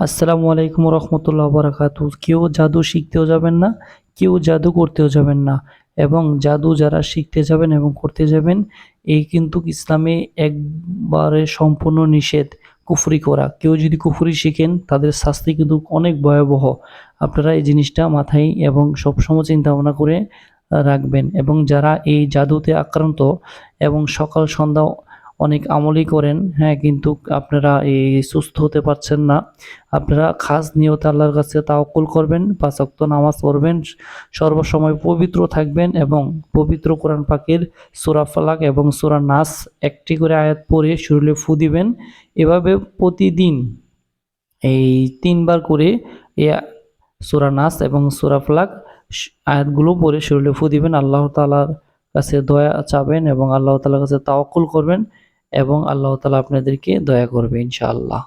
আসসালামু আলাইকুম রহমতুল্লাহ বারাকাতু। কেউ জাদু শিখতেও যাবেন না, কেউ জাদু করতেও যাবেন না। এবং জাদু যারা শিখতে যাবেন এবং করতে যাবেন, এই কিন্তু ইসলামে একবারে সম্পূর্ণ নিষেধ কুফরি করা। কেউ যদি কুফরি শিখেন তাদের শাস্তি কিন্তু অনেক ভয়াবহ। আপনারা এই জিনিসটা মাথায় এবং সবসময় চিন্তা ভাবনা করে রাখবেন। এবং যারা এই জাদুতে আক্রান্ত এবং সকাল সন্ধ্যা অনেক আমলই করেন, হ্যাঁ, কিন্তু আপনারা এই সুস্থ হতে পারছেন না। আপনারা খাস নিয়তে আল্লাহর কাছে তাওয়াক্কুল করবেন, ৫ ওয়াক্ত নামাজ পড়বেন, সর্বসময় পবিত্র থাকবেন এবং পবিত্র কোরআন পাকের সূরা ফালাক এবং সূরা নাস একটি করে আয়াত পড়ে শরীরে ফু দিবেন। এভাবে প্রতিদিন এই ৩ বার করে এ সূরা নাস এবং সূরা ফালাক আয়াতগুলো পড়ে শরীরে ফু দিবেন। আল্লাহ তাআলার কাছে দয়া চাবেন এবং আল্লাহ তাআলার কাছে তাওয়াক্কুল করবেন এবং আল্লাহ তাআলা আপনাদেরকে দয়া করবে ইনশাআল্লাহ।